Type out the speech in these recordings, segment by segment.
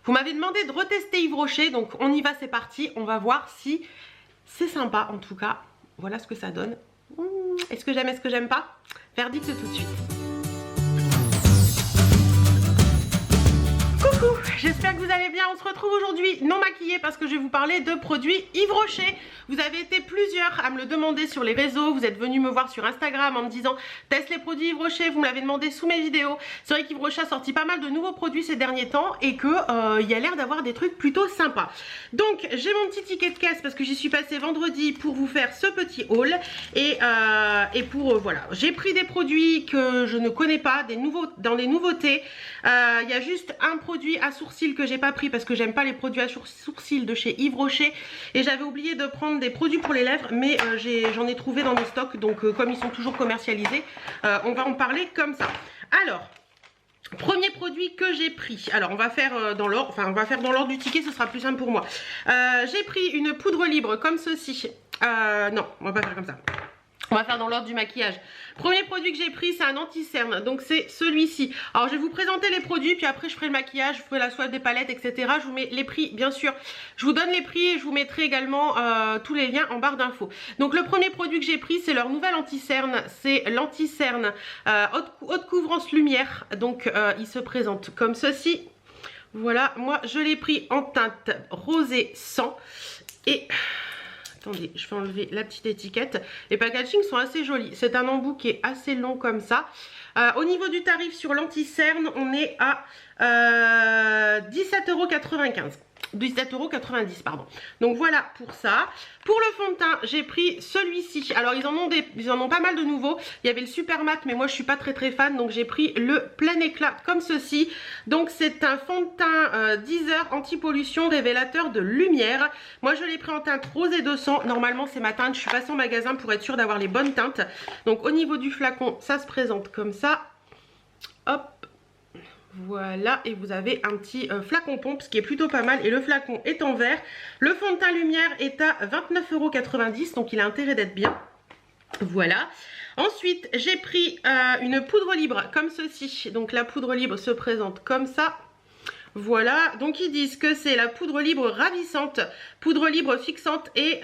Vous m'avez demandé de retester Yves Rocher, donc on y va, c'est parti. On va voir si c'est sympa en tout cas. Voilà ce que ça donne. Est-ce que j'aime, est-ce que j'aime pas? Verdict tout de suite. Coucou, j'espère que vous allez bien. On se retrouve aujourd'hui non maquillée parce que je vais vous parler de produits Yves Rocher. Vous avez été plusieurs à me le demander sur les réseaux. Vous êtes venus me voir sur Instagram en me disant teste les produits Yves Rocher. Vous me l'avez demandé sous mes vidéos. C'est vrai qu'Yves Rocher a sorti pas mal de nouveaux produits ces derniers temps et que il y a l'air d'avoir des trucs plutôt sympas. Donc j'ai mon petit ticket de caisse parce que j'y suis passée vendredi pour vous faire ce petit haul et pour voilà, j'ai pris des produits que je ne connais pas, dans les nouveautés. Il y a juste un produit à sourcils que j'ai pas pris parce que j'aime pas les produits à sourcils de chez Yves Rocher et j'avais oublié de prendre des produits pour les lèvres, mais j'en ai trouvé dans mes stocks, donc comme ils sont toujours commercialisés, on va en parler comme ça. Alors, premier produit que j'ai pris, alors on va faire dans l'ordre, enfin on va faire dans l'ordre du ticket, ce sera plus simple pour moi. J'ai pris une poudre libre comme ceci. Non, on va pas faire comme ça. On va faire dans l'ordre du maquillage. Premier produit que j'ai pris, c'est un anti-cerne. Donc c'est celui-ci. Alors je vais vous présenter les produits, puis après je ferai le maquillage, je ferai la swatch des palettes, etc. Je vous mets les prix, bien sûr. Je vous donne les prix et je vous mettrai également tous les liens en barre d'infos. Donc le premier produit que j'ai pris, c'est leur nouvel anti-cerne. C'est l'anti-cerne haute couvrance lumière. Donc il se présente comme ceci. Voilà, moi je l'ai pris en teinte rosé 100. Et... attendez, je vais enlever la petite étiquette. Les packaging sont assez jolis. C'est un embout qui est assez long comme ça. Au niveau du tarif sur l'anti-cerne, on est à 17,95 €. 17,90 € pardon. Donc voilà pour ça. Pour le fond de teint, j'ai pris celui-ci. Alors ils en ont pas mal de nouveaux. Il y avait le super mat, mais moi je suis pas très fan, donc j'ai pris le plein éclat comme ceci. Donc c'est un fond de teint 10 heures anti-pollution révélateur de lumière. Moi je l'ai pris en teinte rosé 200. Normalement c'est ma teinte. Je suis passée en magasin pour être sûre d'avoir les bonnes teintes. Donc au niveau du flacon, ça se présente comme ça. Hop. Voilà, et vous avez un petit flacon pompe, ce qui est plutôt pas mal, et le flacon est en verre. Le fond de teint lumière est à 29,90 €, donc il a intérêt d'être bien. Voilà. Ensuite, j'ai pris une poudre libre comme ceci. Donc la poudre libre se présente comme ça. Voilà, donc ils disent que c'est la poudre libre ravissante, poudre libre fixante et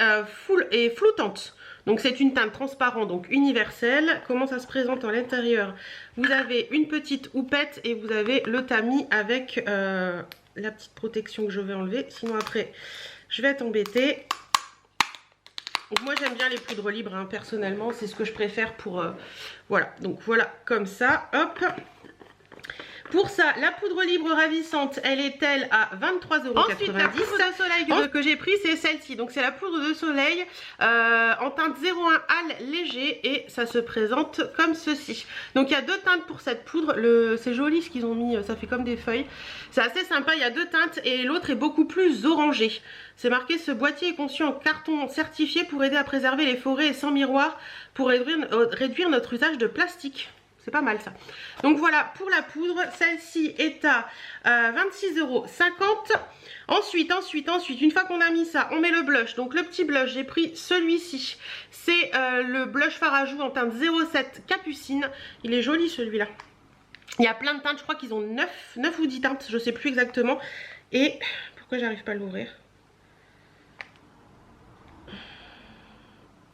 flottante. Donc c'est une teinte transparente, donc universelle. Comment ça se présente à l'intérieur? Vous avez une petite houppette et vous avez le tamis avec la petite protection que je vais enlever. Sinon après, je vais être embêtée. Donc moi j'aime bien les poudres libres, hein, personnellement. C'est ce que je préfère pour... voilà, donc voilà, comme ça, hop. Pour ça, la poudre libre ravissante, elle est-elle à 23,90 €. Ensuite, la poudre de soleil que j'ai pris, c'est celle-ci. Donc, c'est la poudre de soleil en teinte 01 hâle léger et ça se présente comme ceci. Donc, il y a deux teintes pour cette poudre. C'est joli ce qu'ils ont mis, ça fait comme des feuilles. C'est assez sympa, il y a deux teintes et l'autre est beaucoup plus orangé. C'est marqué, ce boîtier est conçu en carton certifié pour aider à préserver les forêts et sans miroir pour réduire notre usage de plastique. C'est pas mal ça. Donc voilà pour la poudre. Celle-ci est à 26,50 €. Ensuite, une fois qu'on a mis ça, on met le blush. Donc le petit blush, j'ai pris celui-ci. C'est le blush fard à joues en teinte 07 Capucine. Il est joli celui-là. Il y a plein de teintes, je crois qu'ils ont 9 ou 10 teintes, je sais plus exactement. Et pourquoi j'arrive pas à l'ouvrir?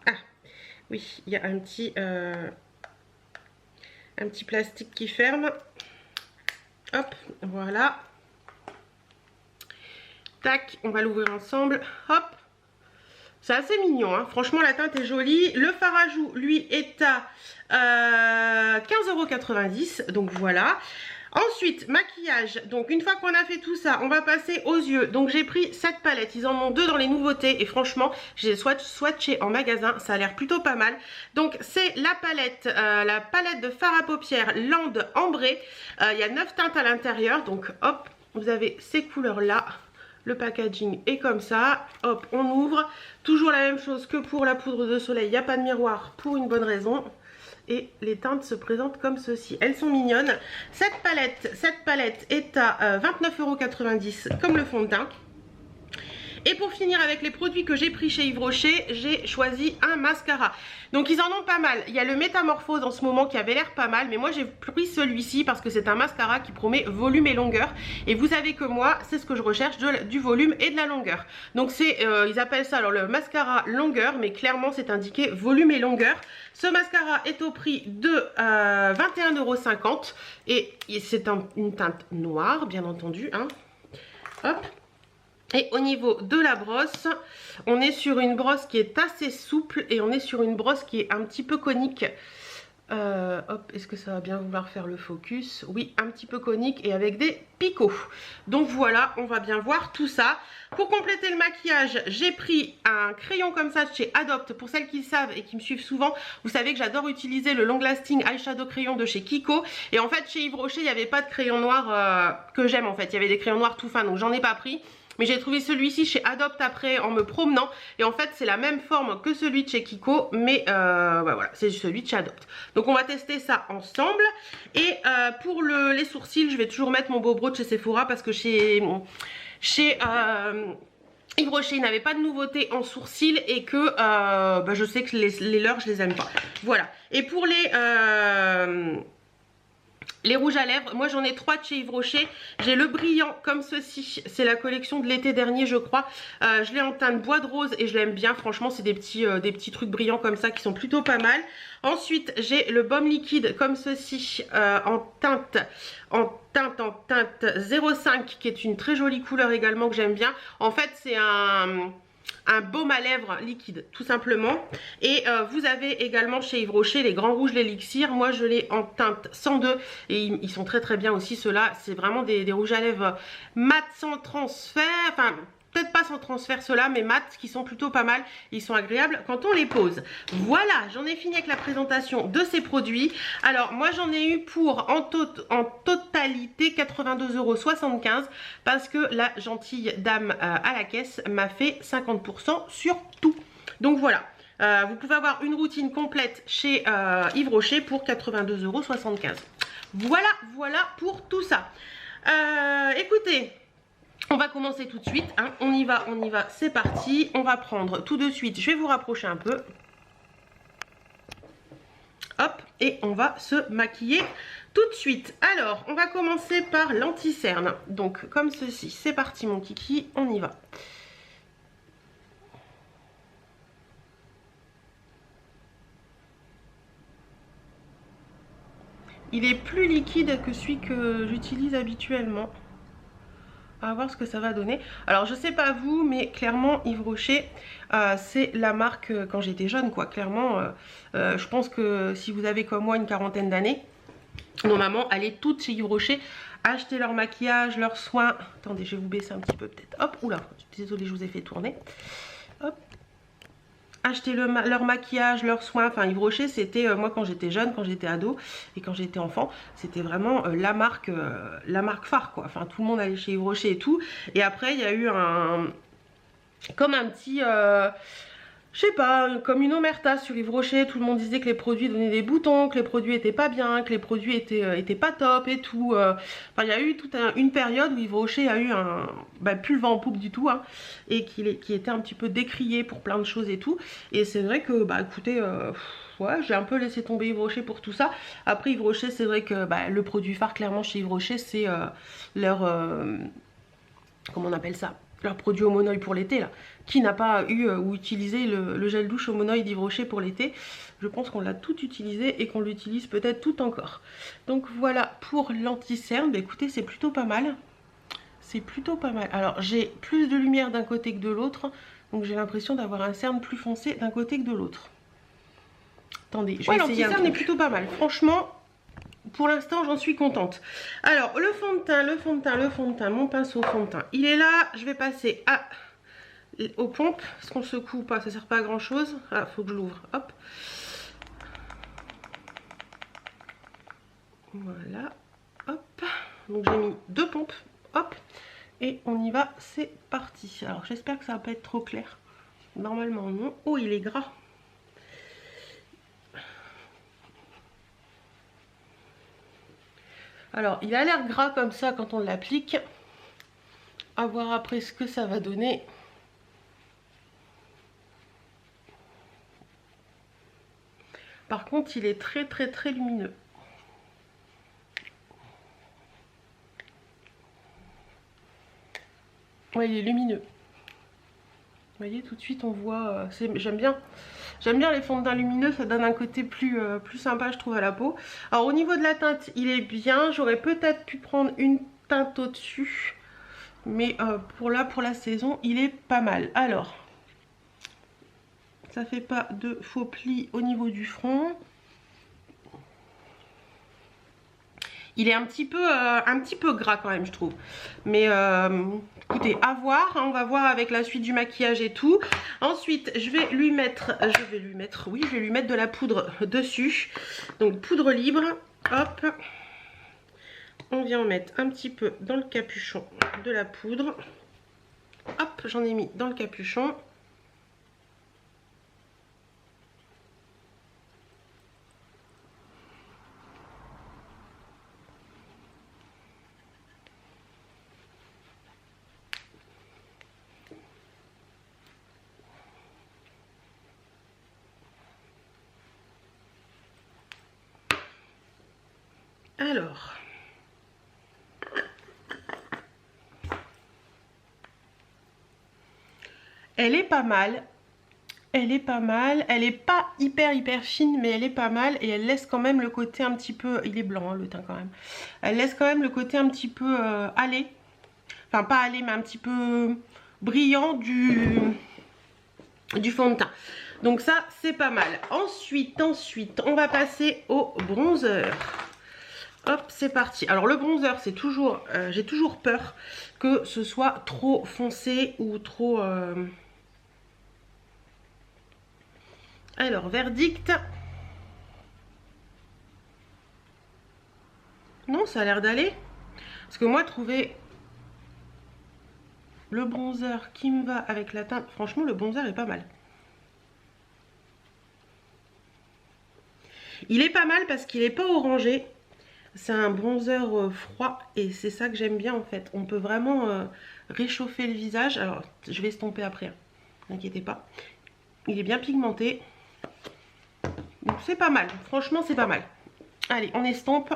Ah, oui, il y a un petit plastique qui ferme. Hop, voilà. Tac, on va l'ouvrir ensemble. Hop. C'est assez mignon, hein. Franchement la teinte est jolie. Le fard à joues, lui, est à 15,90 €. Donc voilà. Ensuite, maquillage. Donc une fois qu'on a fait tout ça, on va passer aux yeux. Donc j'ai pris cette palette, ils en ont deux dans les nouveautés et franchement j'ai swatché en magasin, ça a l'air plutôt pas mal. Donc c'est la palette de fard à paupières Land Ambré. Il y a 9 teintes à l'intérieur, donc hop, vous avez ces couleurs là. Le packaging est comme ça, hop, on ouvre. Toujours la même chose que pour la poudre de soleil, il n'y a pas de miroir pour une bonne raison. Et les teintes se présentent comme ceci. Elles sont mignonnes. Cette palette est à 29,90 € comme le fond de teint. Et pour finir avec les produits que j'ai pris chez Yves Rocher, j'ai choisi un mascara. Donc ils en ont pas mal. Il y a le Métamorphose en ce moment qui avait l'air pas mal, mais moi j'ai pris celui-ci parce que c'est un mascara qui promet volume et longueur. Et vous savez que moi, c'est ce que je recherche, du volume et de la longueur. Donc c'est, ils appellent ça alors le mascara longueur, mais clairement c'est indiqué volume et longueur. Ce mascara est au prix de 21,50 € et c'est une teinte noire, bien entendu. Hein. Hop. Et au niveau de la brosse, on est sur une brosse qui est assez souple et on est sur une brosse qui est un petit peu conique. Hop, est-ce que ça va bien vouloir faire le focus? Oui, un petit peu conique et avec des picots. Donc voilà, on va bien voir tout ça. Pour compléter le maquillage, j'ai pris un crayon comme ça de chez Adopt. Pour celles qui savent et qui me suivent souvent, vous savez que j'adore utiliser le Long Lasting Eyeshadow Crayon de chez Kiko. Et en fait, chez Yves Rocher, il n'y avait pas de crayon noir que j'aime en fait. Il y avait des crayons noirs tout fins, donc j'en ai pas pris. Mais j'ai trouvé celui-ci chez Adopt après en me promenant. Et en fait, c'est la même forme que celui de chez Kiko. Mais bah voilà, c'est celui de chez Adopt. Donc on va tester ça ensemble. Et pour les sourcils, je vais toujours mettre mon Bobro de chez Sephora. Parce que chez Yves Rocher, il n'avait pas de nouveauté en sourcils. Et que bah, je sais que les leurs, je les aime pas. Voilà. Et pour les rouges à lèvres, moi j'en ai 3 de chez Yves Rocher. J'ai le brillant comme ceci, c'est la collection de l'été dernier je crois. Je l'ai en teinte bois de rose et je l'aime bien, franchement c'est des petits trucs brillants comme ça qui sont plutôt pas mal. Ensuite j'ai le baume liquide comme ceci en teinte 05 qui est une très jolie couleur également que j'aime bien. En fait c'est un baume à lèvres liquide tout simplement. Et vous avez également chez Yves Rocher les grands rouges l'élixir. Moi je l'ai en teinte 102 et ils sont très très bien aussi ceux-là. C'est vraiment des rouges à lèvres mat sans transfert, enfin peut-être pas sans transfert ceux-là, mais mat qui sont plutôt pas mal. Ils sont agréables quand on les pose. Voilà, j'en ai fini avec la présentation de ces produits. Alors moi j'en ai eu pour en totalité 82,75 € parce que la gentille dame à la caisse m'a fait 50% sur tout. Donc voilà. Vous pouvez avoir une routine complète chez Yves Rocher pour 82,75 €. Voilà pour tout ça. Écoutez, on va commencer tout de suite, hein. On y va, c'est parti. On va prendre tout de suite, je vais vous rapprocher un peu. Hop, et on va se maquiller tout de suite. Alors, on va commencer par l'anti-cerne. Donc, comme ceci, c'est parti mon kiki, on y va. Il est plus liquide que celui que j'utilise habituellement. On va voir ce que ça va donner. Alors je sais pas vous, mais clairement Yves Rocher c'est la marque quand j'étais jeune quoi. Clairement je pense que si vous avez comme moi une quarantaine d'années, nos mamans allaient toutes chez Yves Rocher acheter leur maquillage, leurs soins. Attendez, je vais vous baisser un petit peu peut-être. Hop, oula, désolée, je vous ai fait tourner. Hop. Acheter leur maquillage, leurs soins. Enfin Yves Rocher c'était moi quand j'étais jeune, quand j'étais ado et quand j'étais enfant, c'était vraiment la marque phare quoi. Enfin tout le monde allait chez Yves Rocher et tout. Et après il y a eu comme un petit je sais pas, comme une omerta sur Yves Rocher. Tout le monde disait que les produits donnaient des boutons, que les produits étaient pas bien, que les produits étaient pas top et tout. Enfin, il y a eu toute une période où Yves Rocher a eu plus le vent en poupe du tout, hein, et qui était un petit peu décrié pour plein de choses et tout. Et c'est vrai que, écoutez, ouais, j'ai un peu laissé tomber Yves Rocher pour tout ça. Après, Yves Rocher, c'est vrai que le produit phare, clairement, chez Yves Rocher, c'est leur... comment on appelle ça ? Leur produit Homonoï pour l'été là. Qui n'a pas eu ou utilisé le gel douche Homonoï d'Yves Rocher pour l'été? Je pense qu'on l'a tout utilisé et qu'on l'utilise peut-être tout encore. Donc voilà pour l'anti-cerne. Écoutez, c'est plutôt pas mal. C'est plutôt pas mal. Alors j'ai plus de lumière d'un côté que de l'autre. Donc j'ai l'impression d'avoir un cerne plus foncé d'un côté que de l'autre. Attendez, je vais essayer. L'anti-cerne est plutôt pas mal. Franchement, pour l'instant j'en suis contente. Alors le fond de teint, mon pinceau fond de teint il est là. Je vais passer aux pompes. Est-ce qu'on secoue ou pas? Ça sert pas à grand chose. Ah, faut que je l'ouvre. Hop. Voilà. Hop. Donc j'ai mis 2 pompes. Hop. Et on y va, c'est parti. Alors j'espère que ça va pas être trop clair. Normalement non. Oh, il est gras. Alors, il a l'air gras comme ça quand on l'applique. À voir après ce que ça va donner. contre, il est très très très lumineux. Ouais, il est lumineux. Vous voyez, tout de suite on voit, j'aime bien les fonds de teint lumineux, ça donne un côté plus sympa je trouve à la peau. Alors au niveau de la teinte, il est bien, j'aurais peut-être pu prendre une teinte au-dessus, mais pour la saison, il est pas mal. Alors, ça fait pas de faux plis au niveau du front. Il est un petit peu gras quand même je trouve. Mais écoutez, à voir. On va voir avec la suite du maquillage et tout. Ensuite, je vais lui mettre de la poudre dessus. Donc poudre libre. Hop. On vient en mettre un petit peu dans le capuchon de la poudre. Hop, j'en ai mis dans le capuchon. Alors, elle est pas mal. Elle est pas mal. Elle est pas hyper fine, mais elle est pas mal. Et elle laisse quand même le côté un petit peu... Il est blanc hein, le teint quand même. Elle laisse quand même le côté un petit peu allé. Enfin pas allé, mais un petit peu brillant du fond de teint. Donc ça, c'est pas mal. Ensuite, on va passer au bronzer. Hop, c'est parti. Alors le bronzer, c'est toujours, j'ai toujours peur que ce soit trop foncé ou trop... Alors, verdict. Non, ça a l'air d'aller. Parce que moi, trouver le bronzer qui me va avec la teinte... Franchement, le bronzer est pas mal. Il est pas mal parce qu'il n'est pas orangé. C'est un bronzer froid et c'est ça que j'aime bien en fait. On peut vraiment réchauffer le visage. Alors, je vais estomper après, hein. N'inquiétez pas. Il est bien pigmenté. Donc c'est pas mal. Franchement, c'est pas mal. Allez, on estompe.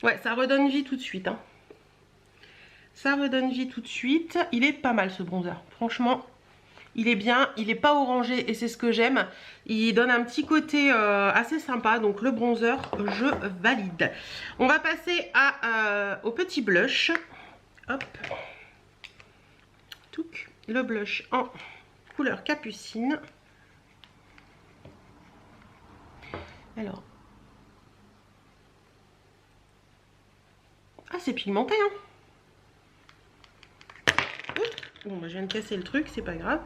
Ouais, ça redonne vie tout de suite, hein. Ça redonne vie tout de suite. Il est pas mal ce bronzer. Franchement, il est bien. Il n'est pas orangé et c'est ce que j'aime. Il donne un petit côté assez sympa. Donc le bronzer, je valide. On va passer au petit blush. Hop. Touc. Le blush en couleur capucine. Alors. Ah, c'est pigmenté, hein. Bon, bah, je viens de casser le truc, c'est pas grave.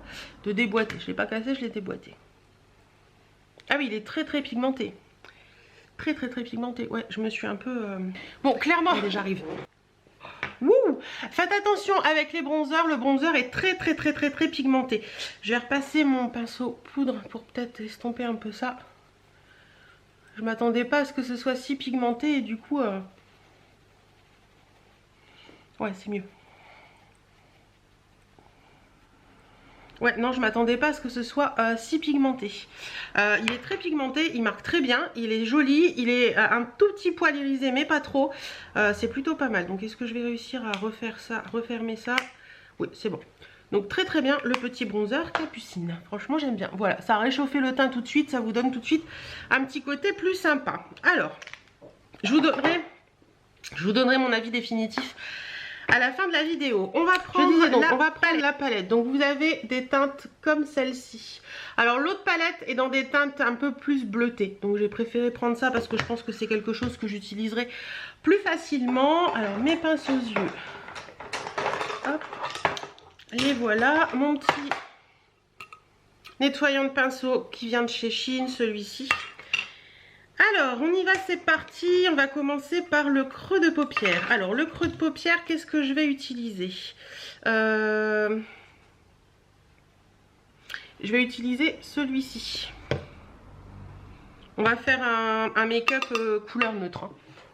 De déboîter. Je l'ai pas cassé, je l'ai déboîté. Ah oui, il est très pigmenté. Très pigmenté. Ouais, je me suis un peu... Bon, clairement, allez, j'arrive. Ouh, faites attention avec les bronzers. Le bronzer est très pigmenté. Je vais repasser mon pinceau poudre pour peut-être estomper un peu ça. Je m'attendais pas à ce que ce soit si pigmenté et du coup... Ouais, c'est mieux. Ouais, non, je m'attendais pas à ce que ce soit si pigmenté. Il est très pigmenté, il marque très bien, il est joli, il est un tout petit poil irisé, mais pas trop. C'est plutôt pas mal. Donc, est-ce que je vais réussir à refaire ça, refermer ça? Oui, c'est bon. Donc, très bien, le petit bronzer Capucine. Franchement, j'aime bien. Voilà, ça a réchauffé le teint tout de suite, ça vous donne tout de suite un petit côté plus sympa. Alors, je vous donnerai mon avis définitif à la fin de la vidéo. On va prendre, la palette. Donc vous avez des teintes comme celle-ci. Alors l'autre palette est dans des teintes un peu plus bleutées. Donc j'ai préféré prendre ça parce que je pense que c'est quelque chose que j'utiliserai plus facilement. Alors mes pinces aux yeux. Hop. Et voilà mon petit nettoyant de pinceau qui vient de chez Shein, celui-ci. Alors, on y va, c'est parti. On va commencer par le creux de paupière. Alors, le creux de paupière, qu'est-ce que je vais utiliser? Je vais utiliser celui-ci. On va faire un make-up couleur neutre, hein.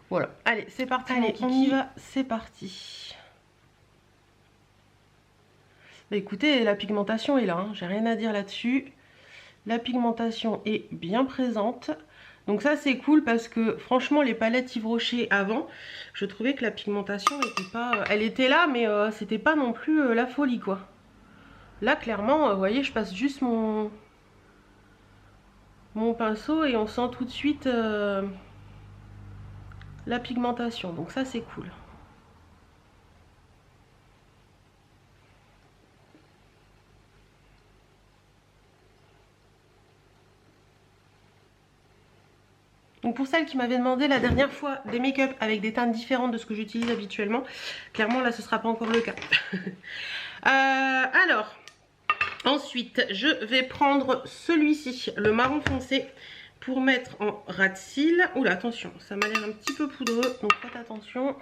Voilà, allez, c'est parti. Allez, on y va, c'est parti. Bah, écoutez, la pigmentation est là, hein, j'ai rien à dire là-dessus. La pigmentation est bien présente. Donc ça c'est cool parce que franchement les palettes Yves Rocher avant, je trouvais que la pigmentation n'était pas... elle était là mais c'était pas non plus la folie quoi. Là clairement, vous voyez, je passe juste mon pinceau et on sent tout de suite la pigmentation. Donc ça c'est cool. Donc pour celles qui m'avaient demandé la dernière fois des make-up avec des teintes différentes de ce que j'utilise habituellement, clairement là ce sera pas encore le cas. Alors, ensuite je vais prendre celui-ci, le marron foncé, pour mettre en ras de cils. Oula, attention, ça m'a l'air un petit peu poudreux, donc faites attention.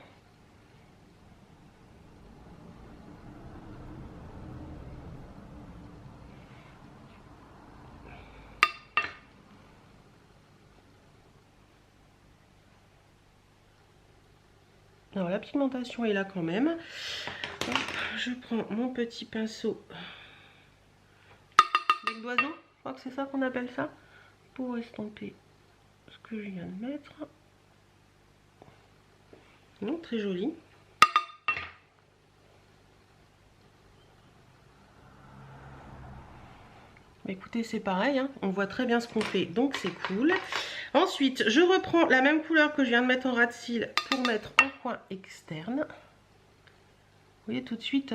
Alors la pigmentation est là quand même. Hop, je prends mon petit pinceau bec d'oiseau, je crois que c'est ça qu'on appelle ça, pour estomper ce que je viens de mettre. Non, très joli. Écoutez, c'est pareil, hein, on voit très bien ce qu'on fait, donc c'est cool. Ensuite, je reprends la même couleur que je viens de mettre en ras de cils pour mettre en coin externe. Vous voyez tout de suite...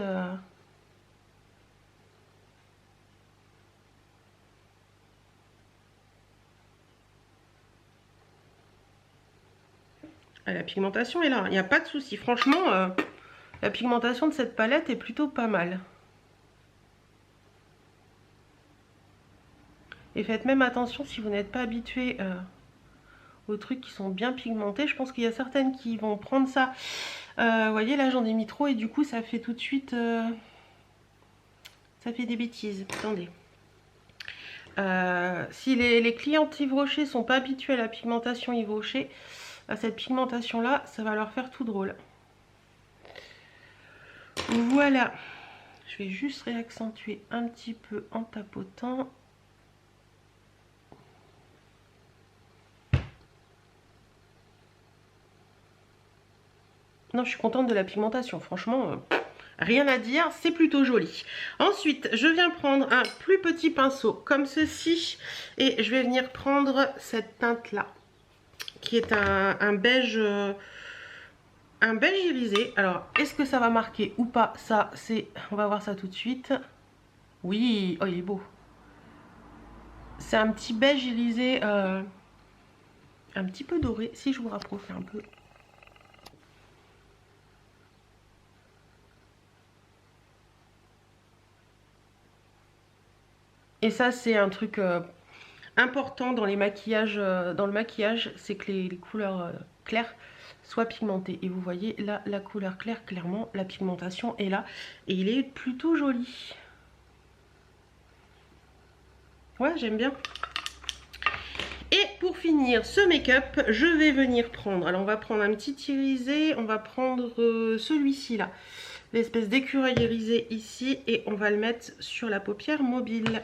la pigmentation est là, il n'y a pas de souci. Franchement, la pigmentation de cette palette est plutôt pas mal. Et faites même attention si vous n'êtes pas habitué aux trucs qui sont bien pigmentés. Je pense qu'il y a certaines qui vont prendre ça. Vous voyez, là j'en ai mis trop et du coup ça fait tout de suite... ça fait des bêtises. Attendez. Si les clientes Yves Rocher sont pas habituées à la pigmentation Yves Rocher, à cette pigmentation là, ça va leur faire tout drôle. Voilà. Je vais juste réaccentuer un petit peu en tapotant. Non, je suis contente de la pigmentation, franchement, rien à dire, c'est plutôt joli. Ensuite, je viens prendre un plus petit pinceau comme ceci et je vais venir prendre cette teinte-là, qui est un beige irisé. Alors, est-ce que ça va marquer ou pas? Ça, c'est... on va voir ça tout de suite. Oui, oh, il est beau. C'est un petit beige irisé, un petit peu doré, si je vous rapproche un peu. Et ça c'est un truc important dans les maquillages, dans le maquillage, c'est que les couleurs claires soient pigmentées. Et vous voyez là la couleur claire, clairement la pigmentation est là et il est plutôt joli. Ouais, j'aime bien. Et pour finir ce make-up, je vais venir prendre, alors on va prendre un petit irisé, on va prendre celui-ci là, l'espèce d'écureuil irisé ici, et on va le mettre sur la paupière mobile.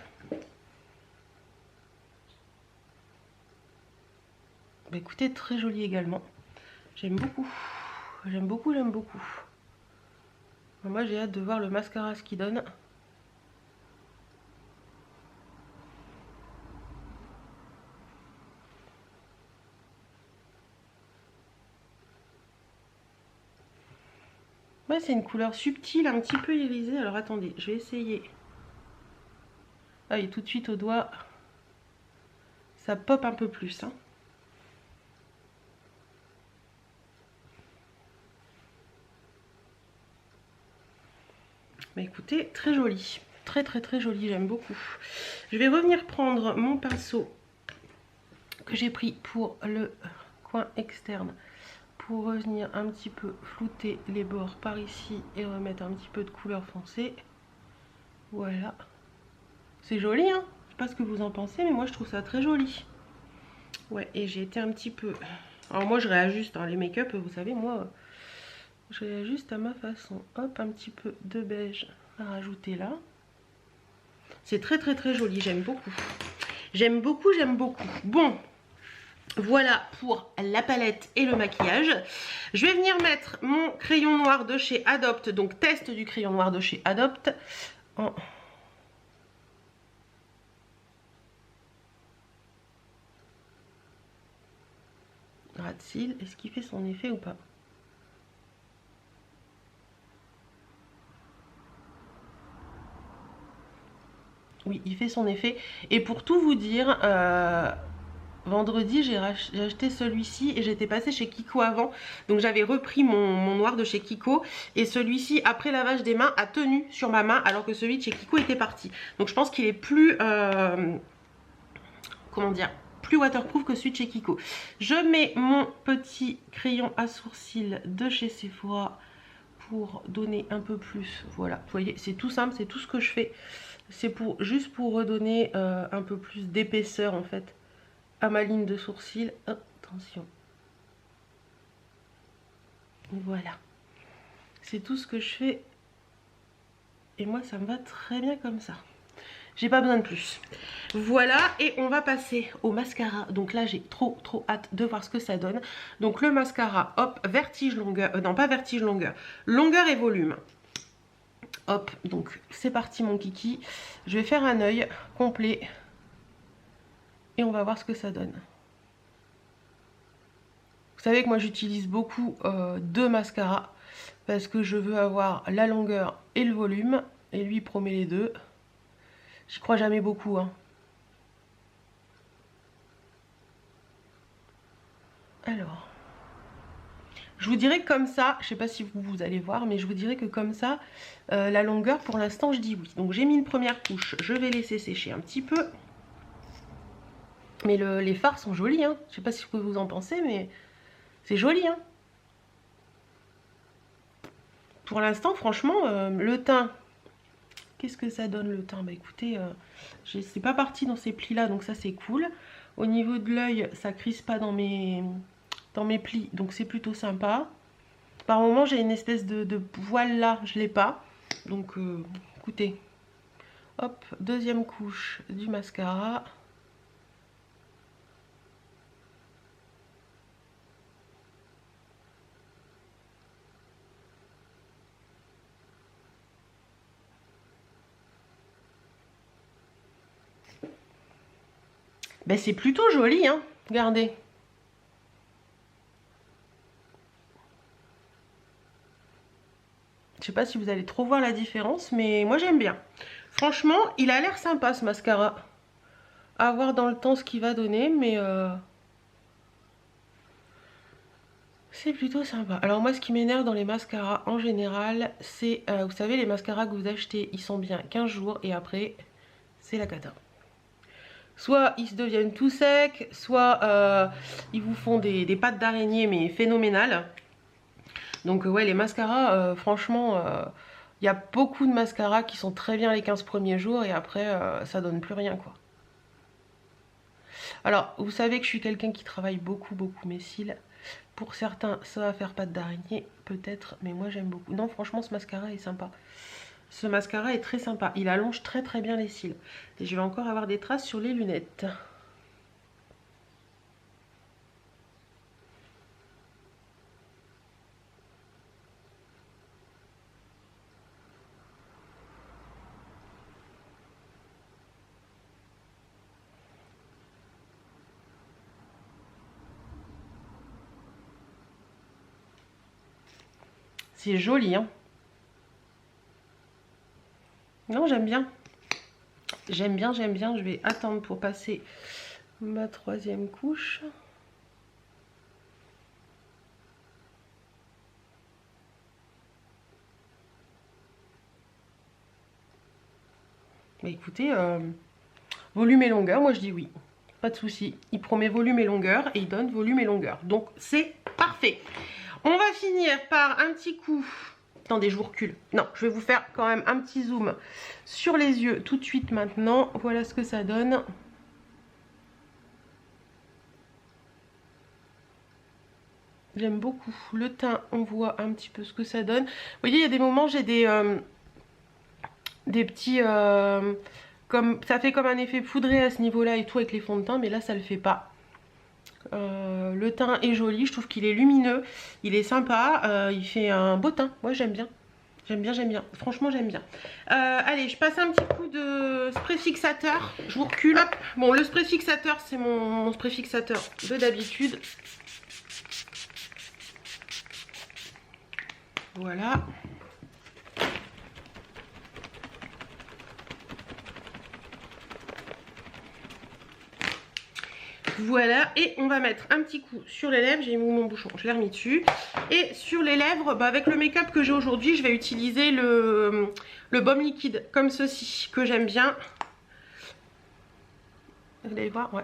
Bah écoutez, très joli également. J'aime beaucoup. J'aime beaucoup, j'aime beaucoup. Moi j'ai hâte de voir le mascara ce qu'il donne. Ouais, c'est une couleur subtile, un petit peu irisée. Alors attendez, je vais essayer. Ah, et tout de suite au doigt, ça pop un peu plus, hein. Mais écoutez, très joli, très très très joli, j'aime beaucoup. Je vais revenir prendre mon pinceau que j'ai pris pour le coin externe, pour revenir un petit peu flouter les bords par ici et remettre un petit peu de couleur foncée. Voilà, c'est joli, hein. Je sais pas ce que vous en pensez, mais moi je trouve ça très joli. Ouais, et j'ai été un petit peu Alors moi je réajuste hein, les make-up, vous savez moi je réajuste à ma façon. Hop, un petit peu de beige à rajouter là. C'est très très très joli, j'aime beaucoup. J'aime beaucoup, j'aime beaucoup. Bon, voilà pour la palette et le maquillage. Je vais venir mettre mon crayon noir de chez Adopt, donc test du crayon noir de chez Adopt. En... ras de cils, est-ce qu'il fait son effet ou pas? Oui, il fait son effet. Et pour tout vous dire, vendredi, j'ai acheté celui-ci et j'étais passée chez Kiko avant. Donc j'avais repris mon noir de chez Kiko. Et celui-ci, après lavage des mains, a tenu sur ma main alors que celui de chez Kiko était parti. Donc je pense qu'il est plus... comment dire, plus waterproof que celui de chez Kiko. Je mets mon petit crayon à sourcils de chez Sephora pour donner un peu plus. Voilà, vous voyez, c'est tout simple, c'est tout ce que je fais. C'est juste pour redonner un peu plus d'épaisseur en fait à ma ligne de sourcils. Oh, attention. Voilà. C'est tout ce que je fais. Et moi, ça me va très bien comme ça. J'ai pas besoin de plus. Voilà, et on va passer au mascara. Donc là, j'ai trop hâte de voir ce que ça donne. Donc le mascara, hop, vertige longueur, non pas vertige longueur, longueur et volume. Hop, donc c'est parti mon kiki. Je vais faire un œil complet. Et on va voir ce que ça donne. Vous savez que moi j'utilise beaucoup deux mascaras. Parce que je veux avoir la longueur et le volume. Et lui il promet les deux. J'y crois jamais beaucoup hein. Alors, je vous dirais que comme ça, je sais pas si vous allez voir, mais je vous dirais que comme ça, la longueur pour l'instant je dis oui. Donc j'ai mis une première couche, je vais laisser sécher un petit peu. Mais les fards sont jolis, hein. Je sais pas si vous en pensez, mais c'est joli, hein. Pour l'instant, franchement, le teint, qu'est-ce que ça donne le teint? Bah écoutez, c'est pas parti dans ces plis-là, donc ça c'est cool. Au niveau de l'œil, ça crispe pas dans mes plis, donc c'est plutôt sympa. Par moment, j'ai une espèce de voile là, je l'ai pas. Donc, écoutez, hop, deuxième couche du mascara. Ben c'est plutôt joli, hein, regardez. Je sais pas si vous allez trop voir la différence, mais moi j'aime bien. Franchement, il a l'air sympa ce mascara. À voir dans le temps ce qu'il va donner, mais c'est plutôt sympa. Alors moi ce qui m'énerve dans les mascaras en général, c'est, vous savez, les mascaras que vous achetez, ils sont bien 15 jours et après, c'est la cata. Soit ils se deviennent tout secs, soit ils vous font des pattes d'araignée mais phénoménales. Donc ouais, les mascaras, franchement, il y a beaucoup de mascaras qui sont très bien les 15 premiers jours et après ça donne plus rien quoi. Alors vous savez que je suis quelqu'un qui travaille beaucoup mes cils. Pour certains ça va faire patte d'araignée peut-être, mais moi j'aime beaucoup. Non franchement ce mascara est sympa. Ce mascara est très sympa, il allonge très bien les cils. Et je vais encore avoir des traces sur les lunettes. C'est joli hein. Non j'aime bien. J'aime bien. Je vais attendre pour passer ma troisième couche. Bah écoutez, volume et longueur, moi je dis oui. Pas de souci. Il promet volume et longueur et il donne volume et longueur. Donc c'est parfait. On va finir par un petit coup. Attendez, je vous recule. Non, je vais vous faire quand même un petit zoom sur les yeux tout de suite maintenant. Voilà ce que ça donne. J'aime beaucoup. Le teint, on voit un petit peu ce que ça donne. Vous voyez, il y a des moments, j'ai des petits... comme, ça fait comme un effet poudré à ce niveau-là et tout avec les fonds de teint, mais là, ça le fait pas. Le teint est joli, je trouve qu'il est lumineux, il est sympa, il fait un beau teint. Moi, j'aime bien. J'aime bien, j'aime bien. Franchement, j'aime bien. Allez, je passe un petit coup de spray fixateur. Je vous recule. Hop. Bon, le spray fixateur, c'est mon spray fixateur de d'habitude. Voilà. Voilà, et on va mettre un petit coup sur les lèvres. J'ai mis mon bouchon, je l'ai remis dessus. Et sur les lèvres, bah avec le make-up que j'ai aujourd'hui, je vais utiliser le baume liquide comme ceci, que j'aime bien. Vous allez voir, ouais.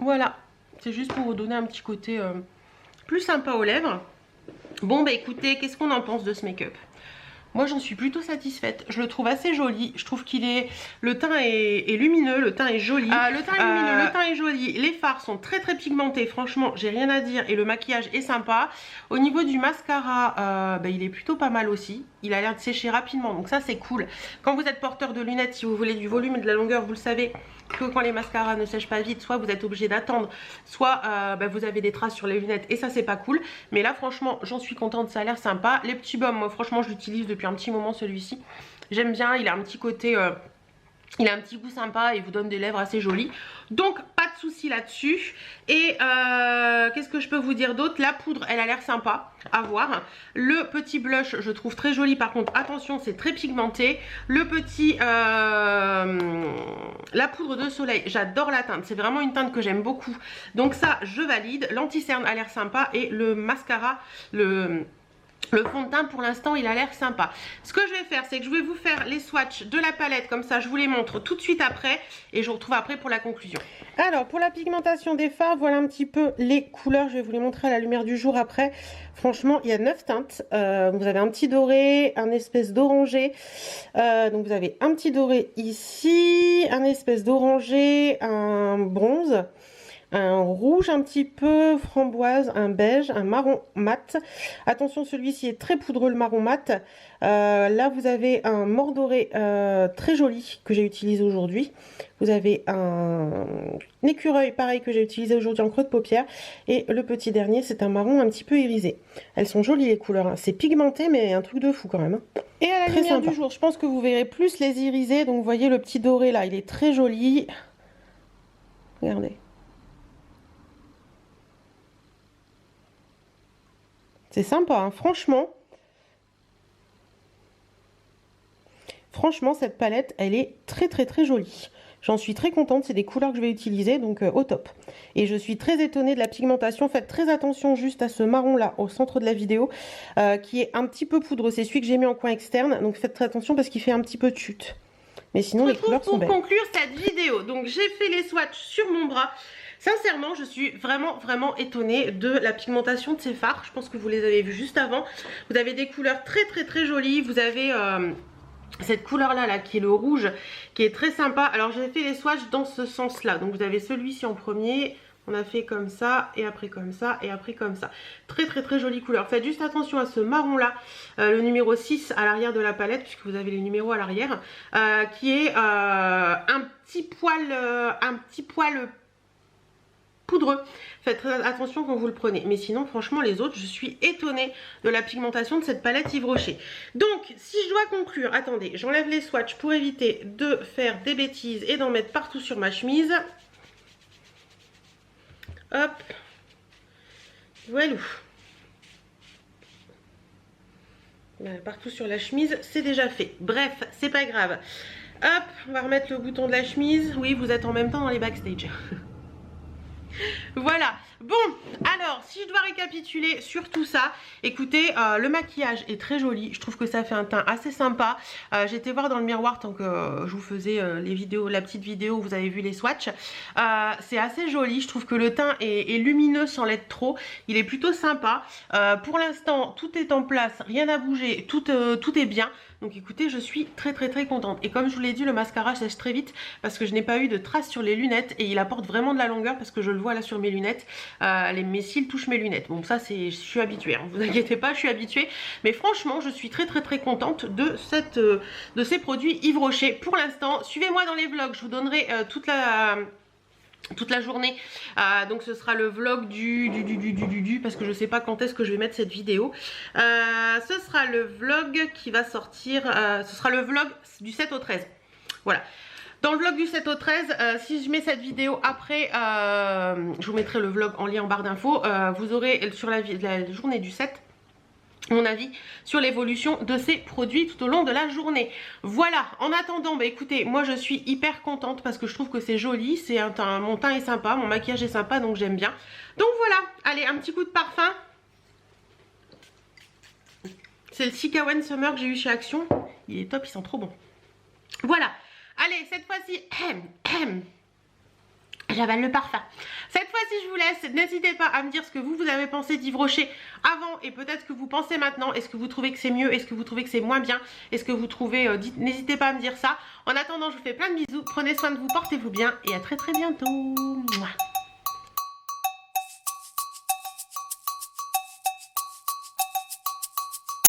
Voilà, c'est juste pour vous donner un petit côté plus sympa aux lèvres. Bon bah écoutez, qu'est-ce qu'on en pense de ce make-up? Moi j'en suis plutôt satisfaite, je le trouve assez joli, je trouve qu'il est... Le teint est lumineux, le teint est joli. Le teint est lumineux, le teint est joli, les fards sont très très pigmentés, franchement j'ai rien à dire et le maquillage est sympa. Au niveau du mascara, bah, il est plutôt pas mal aussi, il a l'air de sécher rapidement donc ça c'est cool. Quand vous êtes porteur de lunettes, si vous voulez du volume et de la longueur, vous le savez que quand les mascaras ne sèchent pas vite, soit vous êtes obligé d'attendre, soit bah, vous avez des traces sur les lunettes et ça c'est pas cool. Mais là franchement j'en suis contente, ça a l'air sympa. Les petits baumes, moi franchement je l'utilise depuis un petit moment celui-ci. J'aime bien, il a un petit côté... il a un petit goût sympa et vous donne des lèvres assez jolies. Donc pas de souci là-dessus. Et qu'est-ce que je peux vous dire d'autre? La poudre, elle a l'air sympa à voir. Le petit blush, je trouve très joli. Par contre, attention, c'est très pigmenté. Le petit... la poudre de soleil, j'adore la teinte. C'est vraiment une teinte que j'aime beaucoup. Donc ça, je valide. L'anti-cerne a l'air sympa. Et le mascara, le fond de teint pour l'instant il a l'air sympa. Ce que je vais faire c'est que je vais vous faire les swatchs de la palette, comme ça je vous les montre tout de suite après et je vous retrouve après pour la conclusion. Alors pour la pigmentation des fards, voilà un petit peu les couleurs, je vais vous les montrer à la lumière du jour après. Franchement il y a 9 teintes, vous avez un petit doré, un espèce d'orangé, donc vous avez un petit doré ici, un espèce d'orangé, un bronze, un rouge un petit peu framboise, un beige, un marron mat. Attention, celui-ci est très poudreux, le marron mat. Là, vous avez un mordoré très joli que j'ai utilisé aujourd'hui. Vous avez un écureuil pareil que j'ai utilisé aujourd'hui en creux de paupière. Et le petit dernier, c'est un marron un petit peu irisé. Elles sont jolies les couleurs, hein. C'est pigmenté, mais un truc de fou quand même, hein. Et à la lumière du jour, je pense que vous verrez plus les irisés. Donc, vous voyez le petit doré là, il est très joli. Regardez. C'est sympa, hein, franchement. Franchement, cette palette, elle est très très très jolie. J'en suis très contente, c'est des couleurs que je vais utiliser, donc au top. Et je suis très étonnée de la pigmentation. Faites très attention juste à ce marron là, au centre de la vidéo, qui est un petit peu poudreux. C'est celui que j'ai mis en coin externe, donc faites très attention parce qu'il fait un petit peu de chute. Mais sinon, les couleurs sont belles. Pour conclure cette vidéo, donc j'ai fait les swatchs sur mon bras. Sincèrement, je suis vraiment étonnée de la pigmentation de ces fards. Je pense que vous les avez vus juste avant. Vous avez des couleurs très très très jolies. Vous avez cette couleur là qui est le rouge, qui est très sympa. Alors j'ai fait les swatchs dans ce sens là. Donc vous avez celui-ci en premier. On a fait comme ça, et après comme ça, et après comme ça. Très très très jolie couleur. Faites juste attention à ce marron là, le numéro 6 à l'arrière de la palette, puisque vous avez les numéros à l'arrière, qui est un petit poil poudreux. Faites très attention quand vous le prenez. Mais sinon, franchement, les autres, je suis étonnée de la pigmentation de cette palette Yves Rocher. Donc, si je dois conclure, attendez, j'enlève les swatchs pour éviter de faire des bêtises et d'en mettre partout sur ma chemise. Hop. Voilà. Partout sur la chemise, c'est déjà fait. Bref, c'est pas grave. Hop, on va remettre le bouton de la chemise. Oui, vous êtes en même temps dans les backstage. Voilà. Bon, alors, si je dois récapituler sur tout ça, écoutez, le maquillage est très joli. Je trouve que ça fait un teint assez sympa. J'ai été voir dans le miroir tant que je vous faisais les vidéos, la petite vidéo où vous avez vu les swatchs. C'est assez joli. Je trouve que le teint est lumineux sans l'être trop. Il est plutôt sympa. Pour l'instant, tout est en place, rien à bouger, tout est bien. Donc écoutez, je suis très contente. Et comme je vous l'ai dit, le mascara sèche très vite parce que je n'ai pas eu de traces sur les lunettes et il apporte vraiment de la longueur parce que je le vois là sur mes lunettes. Mes cils touchent mes lunettes. Bon, ça, je suis habituée, hein, vous inquiétez pas, je suis habituée. Mais franchement, je suis très contente de ces produits Yves Rocher. Pour l'instant, suivez-moi dans les vlogs, je vous donnerai toute la journée, donc ce sera le vlog parce que je sais pas quand est-ce que je vais mettre cette vidéo. Ce sera le vlog qui va sortir, ce sera le vlog du 7 au 13. Voilà. Dans le vlog du 7 au 13, si je mets cette vidéo après, je vous mettrai le vlog en lien en barre d'infos. Vous aurez sur la journée du 7 mon avis sur l'évolution de ces produits tout au long de la journée. Voilà, en attendant, bah écoutez, moi je suis hyper contente parce que je trouve que c'est joli, mon teint est sympa, mon maquillage est sympa, donc j'aime bien. Donc voilà, allez, un petit coup de parfum. C'est le Cicawen Summer que j'ai eu chez Action. Il est top, il sent trop bon. Voilà, allez, cette fois-ci, j'avale le parfum. Cette fois-ci, je vous laisse. N'hésitez pas à me dire ce que vous avez pensé d'Yves Rocher avant et peut-être ce que vous pensez maintenant. Est-ce que vous trouvez que c'est mieux? Est-ce que vous trouvez que c'est moins bien? Est-ce que vous trouvez... N'hésitez pas à me dire ça. En attendant, je vous fais plein de bisous. Prenez soin de vous, portez-vous bien et à très bientôt. Mouah.